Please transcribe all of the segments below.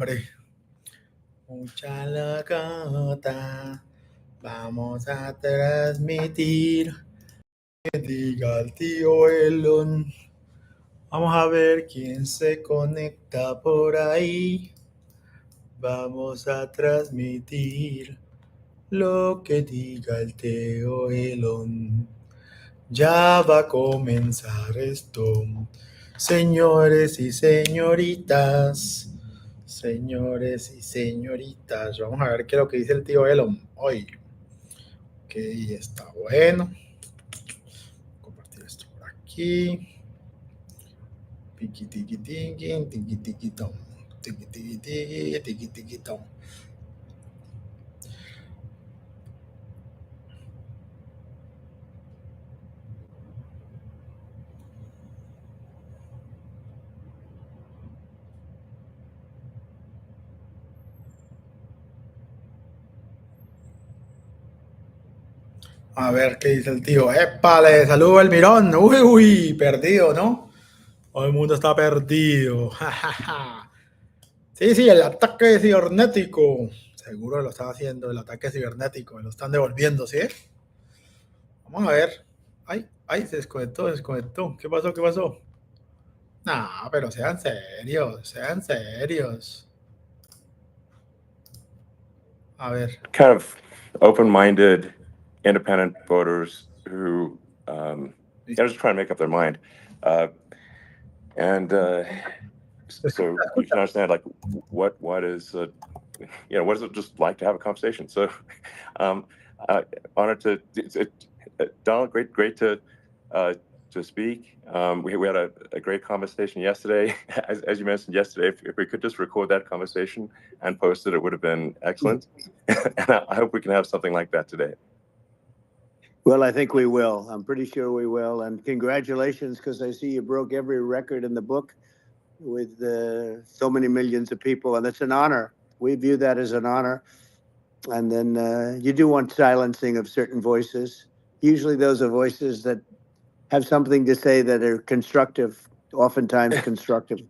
Hombre, mucha la gata, vamos a transmitir. Que diga el tío Elon. Vamos a ver quién se conecta por ahí. Vamos a transmitir lo que diga el tío Elon. Ya va a comenzar esto. Señores y señoritas. Señores y señoritas. Vamos a ver qué es lo que dice el tío Elon hoy. Ok, está bueno. Compartir esto por aquí. Tiki tiki tiki, tiki tiki tom. Tiki tiki tiki, tiki tiki tom. A ver qué dice el tío. ¡Épale! ¡Saludo el mirón! ¡Uy, uy! Perdido, ¿no? Todo el mundo está perdido. Sí, sí, el ataque cibernético. Seguro lo está haciendo el ataque cibernético. Me lo están devolviendo, ¿sí? Vamos a ver. Ay, ay, se desconectó, se desconectó. ¿Qué pasó? ¿Qué pasó? No, pero sean serios, sean serios. A ver. Kind of open-minded, independent voters who just trying to make up their mind. So you can understand, like, what is what is it just like to have a conversation? So honored to Donald, great to speak. We had a great conversation yesterday. As you mentioned yesterday, if we could just record that conversation and post it, it would have been excellent. And I hope we can have something like that today. Well, I think we will. I'm pretty sure we will. And congratulations, because I see you broke every record in the book with so many millions of people. And it's an honor. We view that as an honor. And then you do want silencing of certain voices. Usually those are voices that have something to say that are constructive, oftentimes constructive.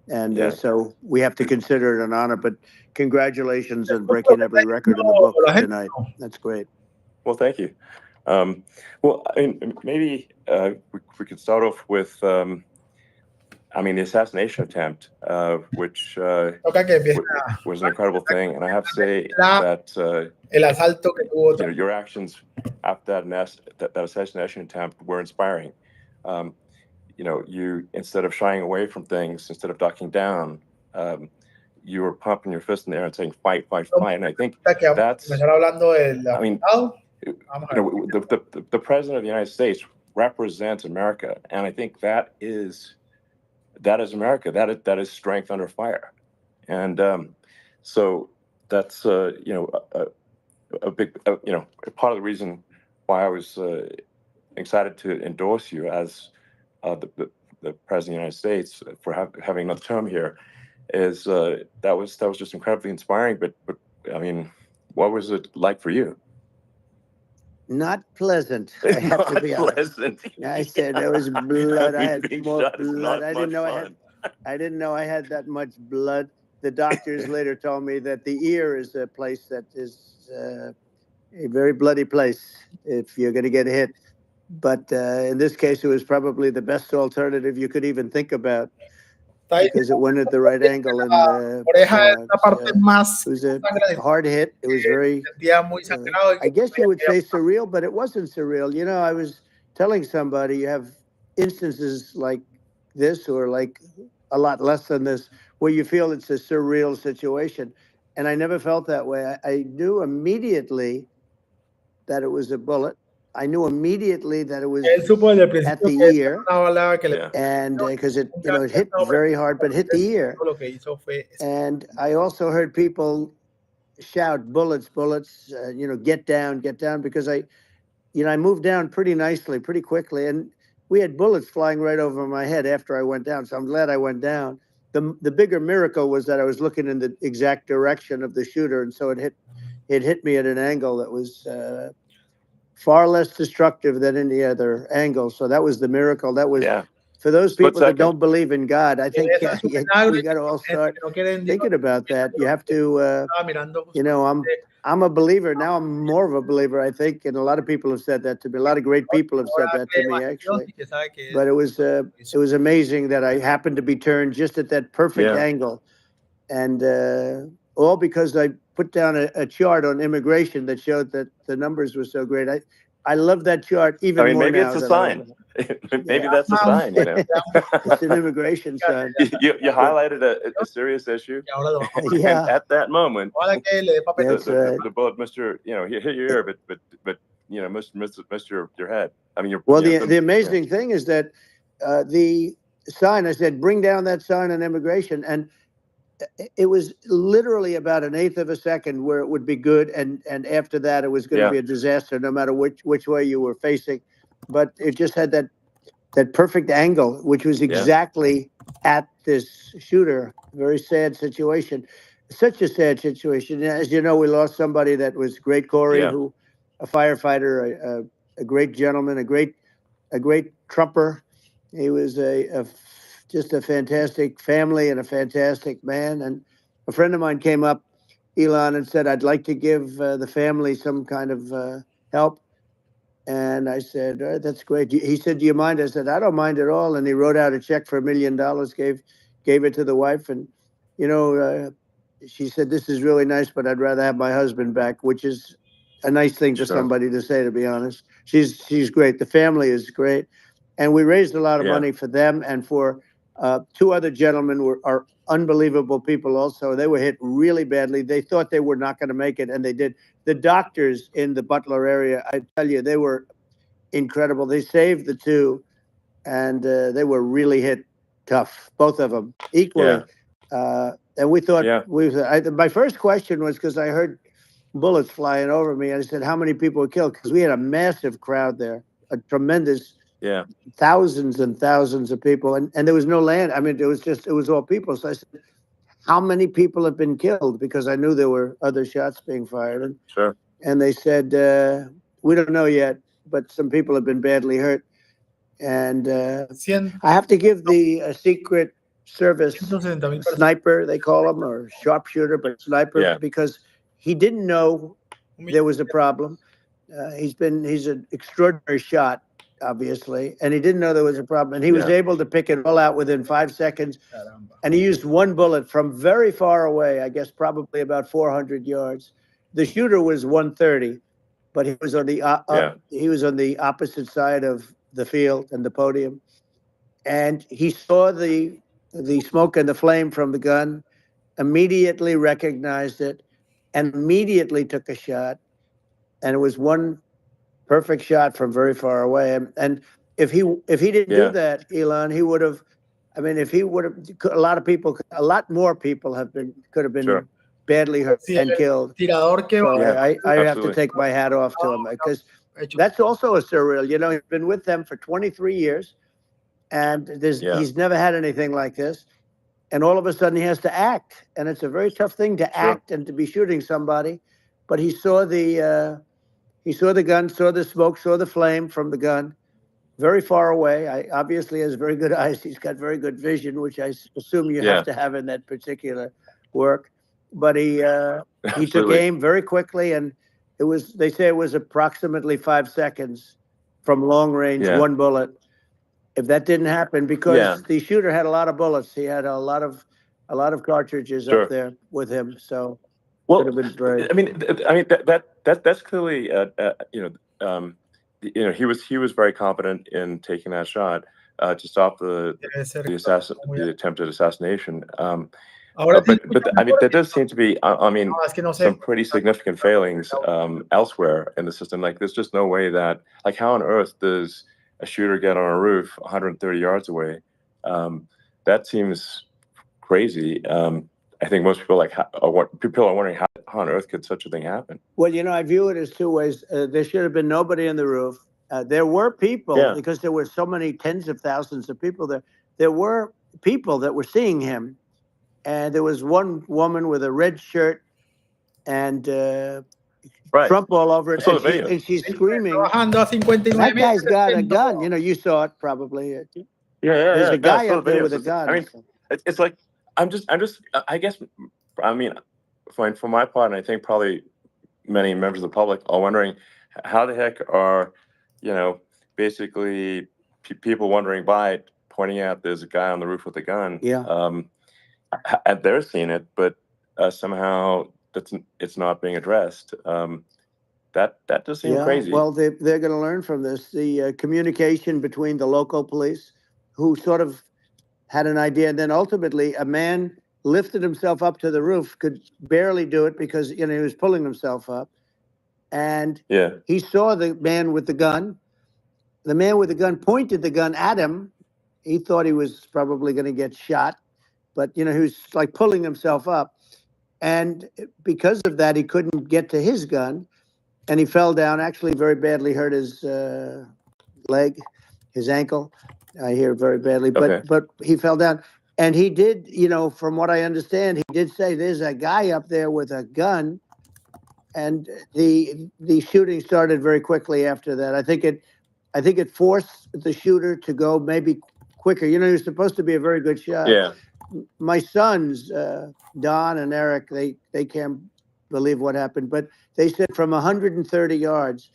And so we have to consider it an honor. But congratulations on breaking every record in the book tonight. That's great. Well, thank you. Well, I mean, maybe we could start off with, the assassination attempt, which was an incredible thing. And I have to say that your actions after that assassination attempt were inspiring. You, instead of shying away from things, instead of ducking down, you were pumping your fist in the air and saying, fight, fight, fight. And I think that's, the president of the United States represents America. And I think that is America. That is strength under fire. And so that's, a big, part of the reason why I was excited to endorse you as the president of the United States for having another term here is that was just incredibly inspiring. But I mean, what was it like for you? Not pleasant. I have to be honest. I said there was blood. I had more blood. I didn't know I had that much blood. The doctors later told me that the ear is a place that is a very bloody place if you're going to get hit. But in this case, it was probably the best alternative you could even think about, because it went at the right angle. And it was a hard hit. It was very, I guess you would say surreal, but it wasn't surreal. I was telling somebody, you have instances like this, or like a lot less than this, where you feel it's a surreal situation. And I never felt that way. I knew immediately that it was a bullet. I knew immediately that it was at the ear, and because it hit very hard, but hit the ear. And I also heard people shout, "Bullets, bullets!" Get down, because I moved down pretty nicely, pretty quickly, and we had bullets flying right over my head after I went down. So I'm glad I went down. The bigger miracle was that I was looking in the exact direction of the shooter, and so it hit me at an angle that was far less destructive than any other angle. So that was the miracle. That was for those Split people that second. don't believe in God, I think Ese es un we milagro got to all gente start que no cree en Dios. thinking about that. You have to, Estaba mirando you know, justamente I'm a believer now. I'm more of a believer, I think, and a lot of people have said that to me. A lot of great people have said ahora that to cree me, más en Dios actually. y que sabe que But it hizo. was amazing that I happened to be turned just at that perfect Yeah. angle, and all because I put down a chart on immigration that showed that the numbers were so great. I love that chart even I mean, more maybe now it's a than I sign. ever. Maybe Yeah. that's a sign, you know. It's an immigration sign. You highlighted a serious issue, Y ahora lo vamos a and Yeah, at that moment, Ojalá que le dé papel. that's right. the bullet missed your, you know, hit your ear, but you know, missed your head. I mean, your Well, you know, the amazing thing is that the sign, I said, bring down that sign on immigration. And it was literally about an eighth of a second where it would be good. And after that, it was going to be a disaster, no matter which way you were facing. But it just had that perfect angle, which was exactly at this shooter. Very sad situation. Such a sad situation. As you know, we lost somebody that was great, Corey, who a firefighter, a great gentleman, a great trumper. He was just a fantastic family and a fantastic man. And a friend of mine came up, Elon, and said, "I'd like to give the family some kind of help." And I said, "That's great." He said, "Do you mind?" I said, "I don't mind at all." And he wrote out a check for $1 million, gave it to the wife. And, you know, she said, "This is really nice, but I'd rather have my husband back," which is a nice thing for somebody to say, to be honest. She's great. The family is great. And we raised a lot of money for them and for two other gentlemen who are unbelievable people also. They were hit really badly. They thought they were not going to make it, and they did. The doctors in the Butler area, I tell you, they were incredible. They saved the two, and they were really hit tough, both of them equally. And we thought, my first question was, because I heard bullets flying over me, and I said, how many people were killed? Because we had a massive crowd there, a tremendous, thousands and thousands of people, and there was no land. I mean, it was all people. So I said, how many people have been killed? Because I knew there were other shots being fired. And they said, we don't know yet, but some people have been badly hurt. And I have to give the Secret Service sniper, they call him, or sharpshooter, but sniper, because he didn't know there was a problem. He's an extraordinary shot, obviously, and he didn't know there was a problem. And he was able to pick it all out within 5 seconds. And he used one bullet from very far away, I guess probably about 400 yards. The shooter was 130, but he was on the opposite side of the field and the podium. And he saw the smoke and the flame from the gun, immediately recognized it, and immediately took a shot. And it was one perfect shot from very far away. And if he didn't do that, Elon, he would have. I mean, if he would have, a lot more people could have been badly hurt and killed. So I have to take my hat off to him, because that's also a surreal. You know, he's been with them for 23 years, and he's never had anything like this. And all of a sudden he has to act, and it's a very tough thing to act and to be shooting somebody. But he saw the gun, saw the smoke, saw the flame from the gun, very far away. Obviously has very good eyes. He's got very good vision, which I assume you have to have in that particular work. But he took aim very quickly, and they say it was approximately 5 seconds from long range, one bullet. If that didn't happen, because the shooter had a lot of bullets, he had a lot of cartridges up there with him. So could have been very. I mean, that's clearly, you know, he was very competent in taking that shot to stop the attempted assassination. But I mean, there does seem to be, I mean, some pretty significant failings elsewhere in the system. Like, there's just no way that, like, how on earth does a shooter get on a roof 130 yards away? That seems crazy. I think most people people are wondering how on earth could such a thing happen? Well, you know, I view it as two ways. There should have been nobody on the roof. There were people, because there were so many tens of thousands of people there. There were people that were seeing him, and there was one woman with a red shirt and Trump all over it, and she's screaming, "That guy's got a gun!" You know, you saw it probably. There's a guy up there with a gun. I mean, it's like I guess, I mean, for my part, and I think probably many members of the public are wondering how the heck are, basically people wandering by pointing out there's a guy on the roof with a gun. Yeah. And they're seeing it, but somehow it's not being addressed. That does seem crazy. Well, they're going to learn from this. The communication between the local police, who sort of had an idea, and then ultimately a man lifted himself up to the roof, could barely do it because he was pulling himself up, and he saw the man with the gun. The man with the gun pointed the gun at him. He thought he was probably going to get shot, but he was like pulling himself up, and because of that, he couldn't get to his gun. And he fell down, actually very badly hurt his leg, his ankle. I hear very badly, but he fell down. And he did, from what I understand, he did say there's a guy up there with a gun. And the shooting started very quickly after that. I think it forced the shooter to go maybe quicker. He was supposed to be a very good shot. Yeah. My sons, Don and Eric, they can't believe what happened, but they said from 130 yards,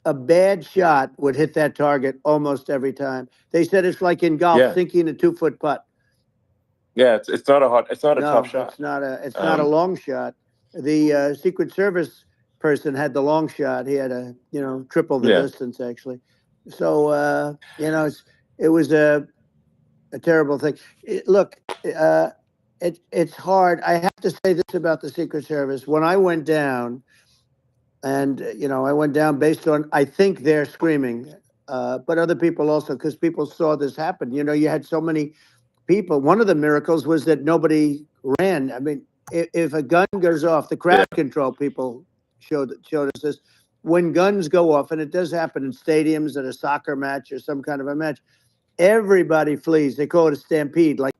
a bad shot would hit that target almost every time. They said it's like in golf, sinking a 2-foot putt. Yeah, it's not a tough shot. It's not a long shot. The Secret Service person had the long shot. He had a triple the distance actually. So it was a terrible thing. It's hard. I have to say this about the Secret Service. When I went down, and I went down based on, I think they're screaming, but other people also, because people saw this happen. You had so many people. One of the miracles was that nobody ran. I mean, if a gun goes off, the crowd control people showed us this. When guns go off, and it does happen in stadiums at a soccer match or some kind of a match, everybody flees. They call it a stampede, like